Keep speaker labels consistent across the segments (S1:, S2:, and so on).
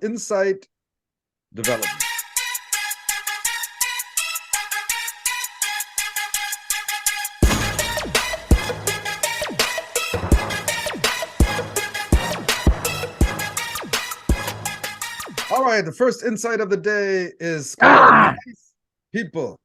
S1: insight development. All right, the first insight of the day is nice people.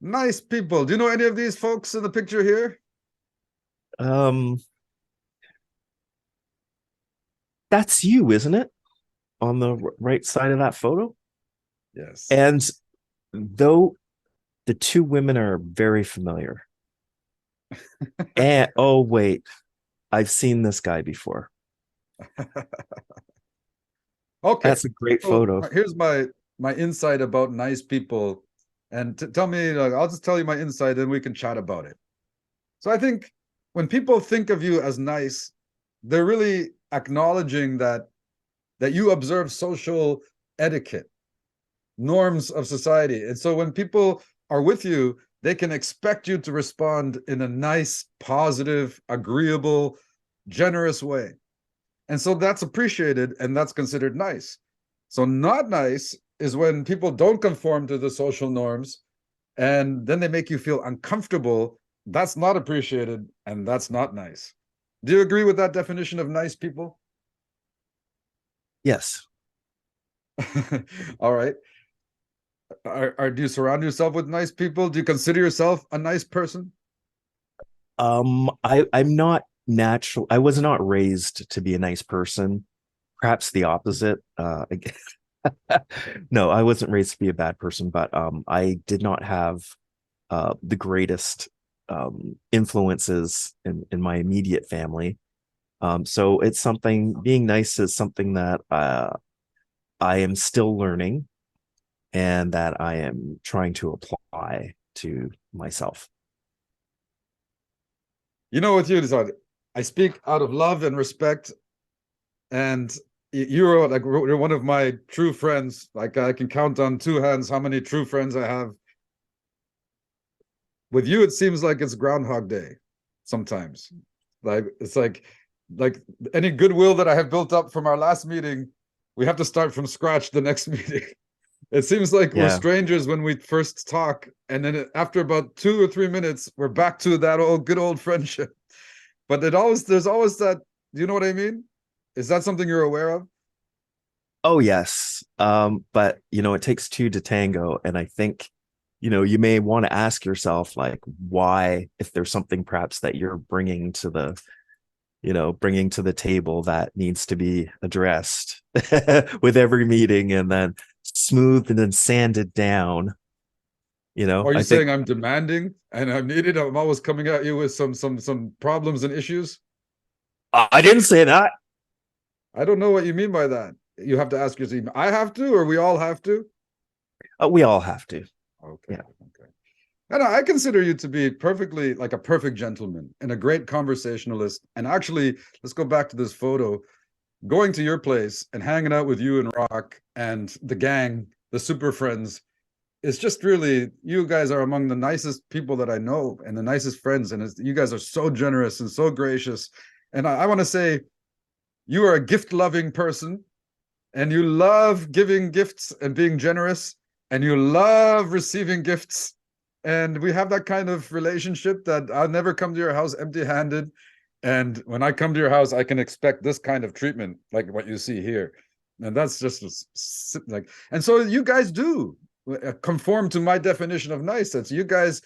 S1: Nice people. Do you know any of these folks in the picture here?
S2: That's you, isn't it? On the right side of that photo.
S1: Yes.
S2: And though the two women are very familiar. And oh wait, I've seen this guy before.
S1: Okay.
S2: That's a great
S1: So
S2: photo.
S1: here's my insight about nice people. And tell me, I'll just tell you my insight and we can chat about it. So I think when people think of you as nice, they're really acknowledging that you observe social etiquette, norms of society. And so when people are with you, they can expect you to respond in a nice, positive, agreeable, generous way. And so that's appreciated and that's considered nice. So not nice is when people don't conform to the social norms and then they make you feel uncomfortable. That's not appreciated and that's not nice. Do you agree with that definition of nice people?
S2: Yes.
S1: All right. Do you surround yourself with nice people? Do you consider yourself a nice person?
S2: I'm not natural. I was not raised to be a nice person. Perhaps the opposite. No, I wasn't raised to be a bad person, but I did not have the greatest influences in my immediate family. So it's something, being nice is something that I am still learning and that I am trying to apply to myself.
S1: You know what you decide. I speak out of love and respect, and you're like you're one of my true friends. Like I can count on two hands how many true friends I have. With you, it seems like it's Groundhog Day sometimes. Like it's like any goodwill that I have built up from our last meeting, we have to start from scratch the next meeting. It seems like we're
S2: Yeah.
S1: strangers when we first talk, and then after about 2 or 3 minutes, we're back to that old good old friendship. But there's always that. Do you know what I mean? Is that something you're aware of?
S2: Oh, yes. But it takes two to tango. And I think, you may want to ask yourself, like, why, if there's something perhaps that you're bringing to the table that needs to be addressed with every meeting and then smoothed and then sanded down.
S1: Or are you
S2: I think
S1: saying I'm demanding and I'm needed? I'm always coming at you with some problems and issues.
S2: I didn't say that.
S1: I don't know what you mean by that. You have to ask yourself. I have to, or we all have to.
S2: We all have to.
S1: Okay,
S2: Yeah.
S1: okay. And I consider you to be perfectly like a perfect gentleman and a great conversationalist. And actually, let's go back to this photo. Going to your place and hanging out with you and Rock and the gang, the super friends, it's just really, you guys are among the nicest people that I know and the nicest friends. And you guys are so generous and so gracious. And I want to say, you are a gift loving person and you love giving gifts and being generous and you love receiving gifts. And we have that kind of relationship that I'll never come to your house empty handed. And when I come to your house, I can expect this kind of treatment, like what you see here. And that's just like, and so you guys do conform to my definition of nice. That's you guys,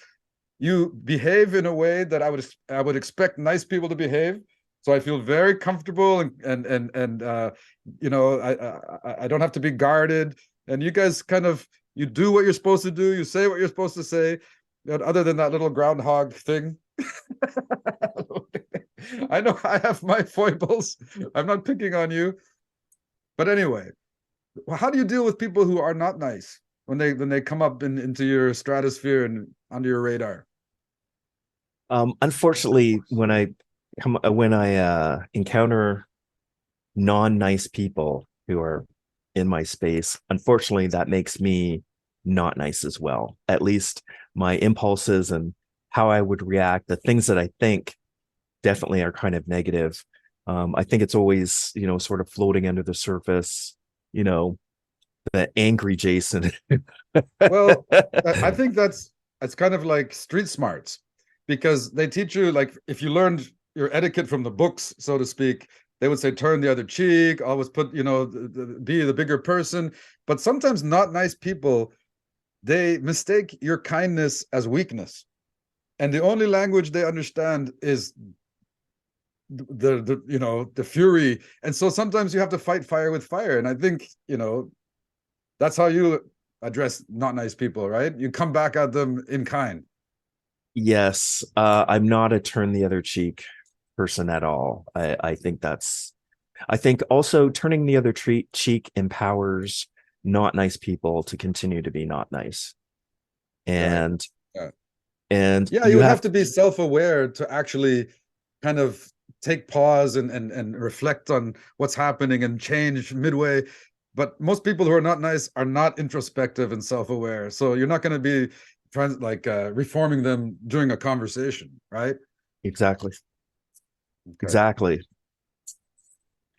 S1: you behave in a way that I would expect nice people to behave. So I feel very comfortable and I don't have to be guarded. And you guys kind of you do what you're supposed to do. You say what you're supposed to say. Other than that little groundhog thing. I know I have my foibles. I'm not picking on you. But anyway, how do you deal with people who are not nice when they come up into your stratosphere and under your radar?
S2: Unfortunately, when I encounter non-nice people who are in my space, unfortunately, that makes me not nice as well. At least my impulses and how I would react, the things that I think definitely are kind of negative. I think it's always, sort of floating under the surface. you know, the angry Jason.
S1: Well, I think that's kind of like street smarts, because they teach you, like, if you learned your etiquette from the books, so to speak, they would say turn the other cheek, always put, be the bigger person. But sometimes not nice people, they mistake your kindness as weakness, and the only language they understand is the fury. And so sometimes you have to fight fire with fire. And I think, that's how you address not nice people, right? You come back at them in kind.
S2: Yes, I'm not a turn the other cheek person at all. I think I think also turning the other cheek empowers not nice people to continue to be not nice.
S1: Right.
S2: And
S1: Yeah.
S2: and
S1: Yeah, you
S2: you
S1: would
S2: have
S1: have to be self-aware to actually kind of take pause and reflect on what's happening and change midway. But most people who are not nice are not introspective and self-aware. So you're not going to be reforming them during a conversation, right?
S2: exactly,
S1: Okay.
S2: exactly.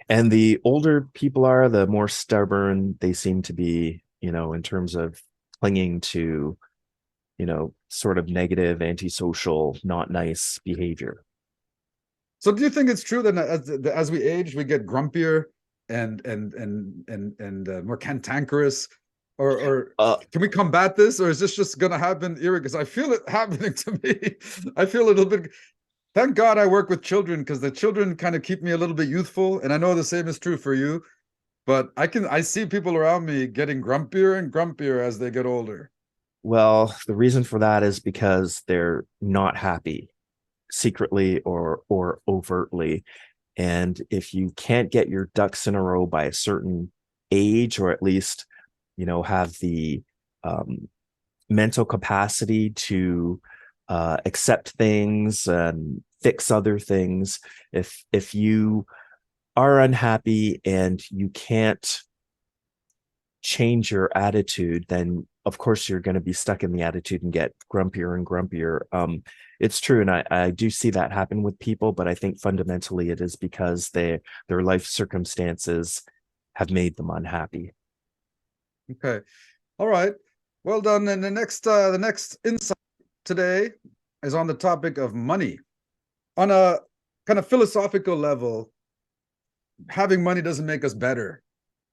S2: And the older people are, the more stubborn they seem to be, in terms of clinging to, sort of negative, antisocial, not nice behavior.
S1: So do you think it's true that as we age, we get grumpier and more cantankerous, or
S2: Uh,
S1: can we combat this, or is this just going to happen? Because I feel it happening to me. I feel a little bit. Thank God I work with children, because the children kind of keep me a little bit youthful, and I know the same is true for you. But I see people around me getting grumpier and grumpier as they get older.
S2: well, the reason for that is because they're not happy secretly or overtly. And if you can't get your ducks in a row by a certain age, or at least, have the um, mental capacity to accept things and fix other things, if you are unhappy and you can't change your attitude, then of course you're going to be stuck in the attitude and get grumpier and grumpier. It's true, and I do see that happen with people, but I think fundamentally it is because their life circumstances have made them unhappy.
S1: Okay. All right. Well done. And the next insight today is on the topic of money. On a kind of philosophical level, having money doesn't make us better.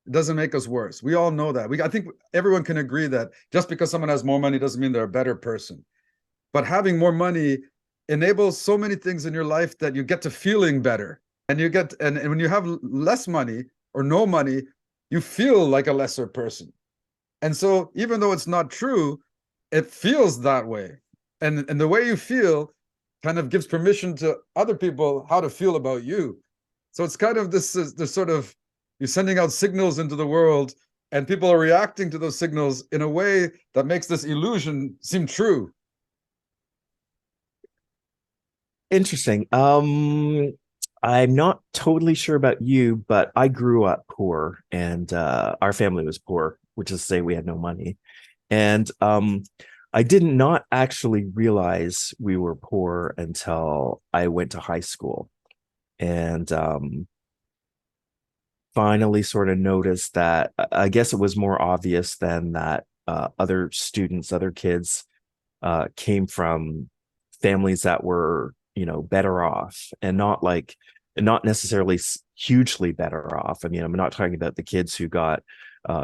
S1: It doesn't make us worse. We all know that. I think everyone can agree that just because someone has more money doesn't mean they're a better person. But having more money enables so many things in your life that you get to feeling better. And when you have less money or no money, you feel like a lesser person. And so even though it's not true, it feels that way. And the way you feel kind of gives permission to other people how to feel about you. So it's kind of this sort of, you're sending out signals into the world, and people are reacting to those signals in a way that makes this illusion seem true.
S2: Interesting. I'm not totally sure about you, but I grew up poor, and our family was poor, which is to say we had no money. And I did not actually realize we were poor until I went to high school, and finally sort of noticed that. I guess it was more obvious than that. Other students, other kids, came from families that were, better off, and not necessarily hugely better off. I mean, I'm not talking about the kids who got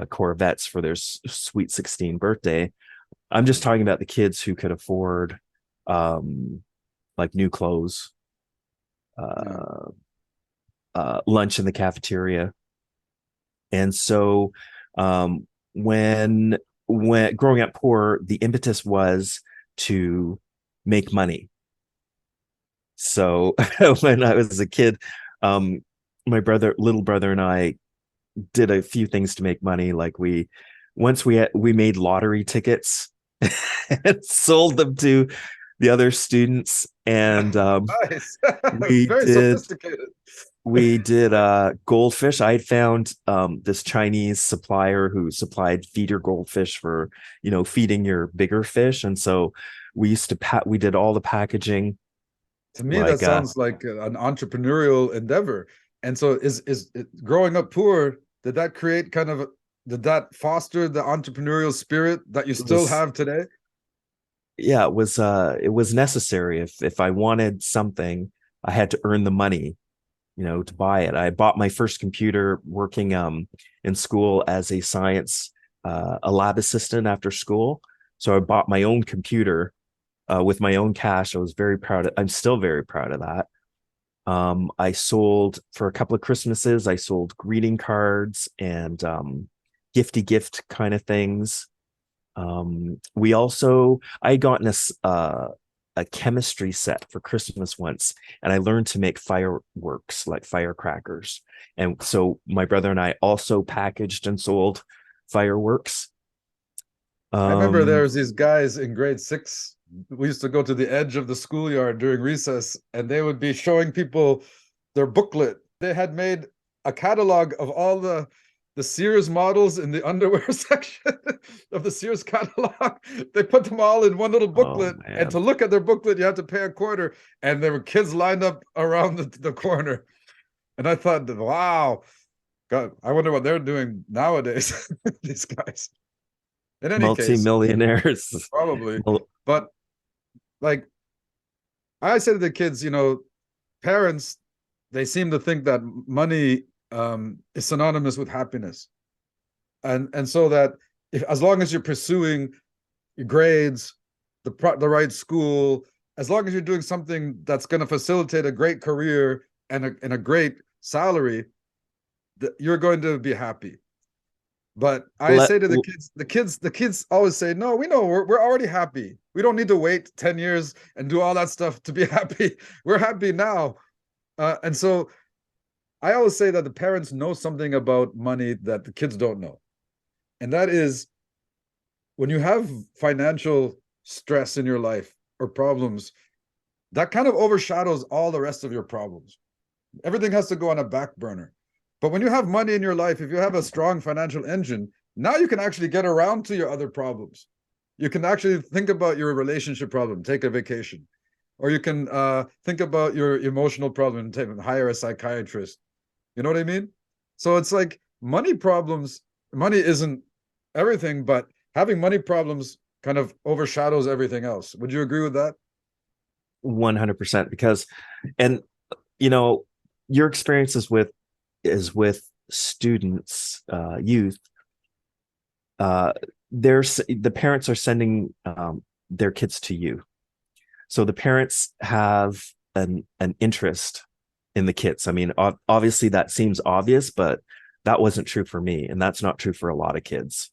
S2: Corvettes for their sweet 16 birthday. I'm just talking about the kids who could afford um, like new clothes,
S1: Yeah.
S2: uh, lunch in the cafeteria. And so um, when when growing up poor, the impetus was to make money. So when I was a kid, um, my little brother, and I did a few things to make money. Like we made lottery tickets and sold them to the other students, and
S1: Nice.
S2: we
S1: Very
S2: did
S1: sophisticated.
S2: we did goldfish. I had found this Chinese supplier who supplied feeder goldfish for, feeding your bigger fish. And so we did all the packaging,
S1: To me, that
S2: like
S1: sounds like an entrepreneurial endeavor. And so is growing up poor, Did that create kind of, did that foster the entrepreneurial spirit that you
S2: It
S1: still
S2: was
S1: have today?
S2: yeah, it was necessary. If I wanted something, I had to earn the money, to buy it. I bought my first computer working in school as a science a lab assistant after school. So I bought my own computer with my own cash. I was very proud of, I'm still very proud of that. I sold for a couple of Christmases, I sold greeting cards and gifty gift kind of things. We also I had gotten a chemistry set for Christmas once, and I learned to make fireworks like firecrackers. And so my brother and I also packaged and sold fireworks.
S1: I remember there
S2: Um,
S1: was these guys in grade 6. We used to go to the edge of the schoolyard during recess, and they would be showing people their booklet. They had made a catalog of all the Sears models in the underwear section of the Sears catalog. They put them all in one little
S2: oh
S1: booklet, and to
S2: man,
S1: look at their booklet, you had to pay a quarter. And there were kids lined up around the corner. And I thought, wow, God, I wonder what they're doing nowadays, these guys. In any case,
S2: multi-millionaires.
S1: probably.
S2: Well,
S1: But like I say to the kids, parents, they seem to think that money is synonymous with happiness. And so that if, as long as you're pursuing your grades, the right school, as long as you're doing something that's going to facilitate a great career and a great salary, you're going to be happy. But I
S2: let
S1: say to the kids always say, no, we know we're already happy. We don't need to wait 10 years and do all that stuff to be happy. We're happy now. And so I always say that the parents know something about money that the kids don't know. And that is when you have financial stress in your life or problems, that kind of overshadows all the rest of your problems. Everything has to go on a back burner. But when you have money in your life, if you have a strong financial engine, now you can actually get around to your other problems. You can actually think about your relationship problem, take a vacation, or you can think about your emotional problem, hire a psychiatrist. You know what I mean? So it's like money problems. Money isn't everything, but having money problems kind of overshadows everything else. Would you agree with that?
S2: 100% because and you know your experiences with is with students youth there's the parents are sending their kids to you, so the parents have an interest in the kids. I mean, obviously that seems obvious, but that wasn't true for me, and that's not true for a lot of kids.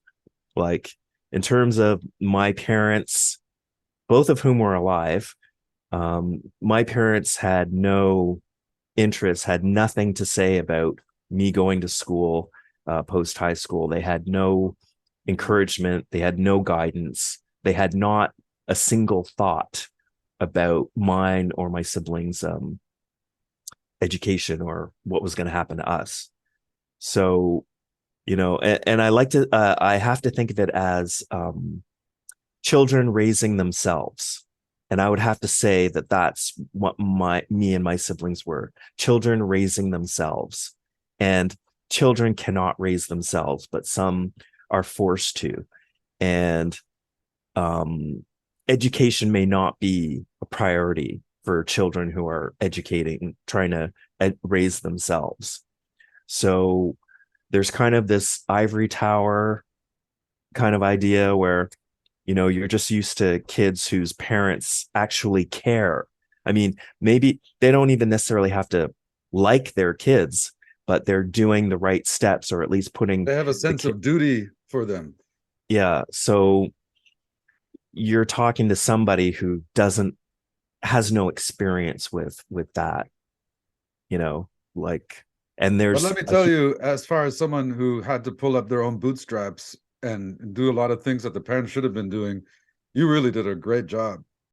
S2: Like in terms of my parents, both of whom were alive, my parents had no interest, had nothing to say about me going to school post high school. They had no encouragement, they had no guidance, they had not a single thought about mine or my siblings' education or what was going to happen to us. So, and I like to, I have to think of it as children raising themselves. And I would have to say that that's what me and my siblings were, children raising themselves. And children cannot raise themselves, but some are forced to. And education may not be a priority for children who are educating, trying to raise themselves. So there's kind of this ivory tower kind of idea where you're just used to kids whose parents actually care. I mean, maybe they don't even necessarily have to like their kids, but they're doing the right steps, or at least putting
S1: They have a
S2: the
S1: sense
S2: kid.
S1: of duty for them.
S2: Yeah, so you're talking to somebody who doesn't has no experience with that, like, and
S1: But
S2: there's
S1: let me
S2: a
S1: tell you, as far as someone who had to pull up their own bootstraps and do a lot of things that the parents should have been doing, you really did a great job.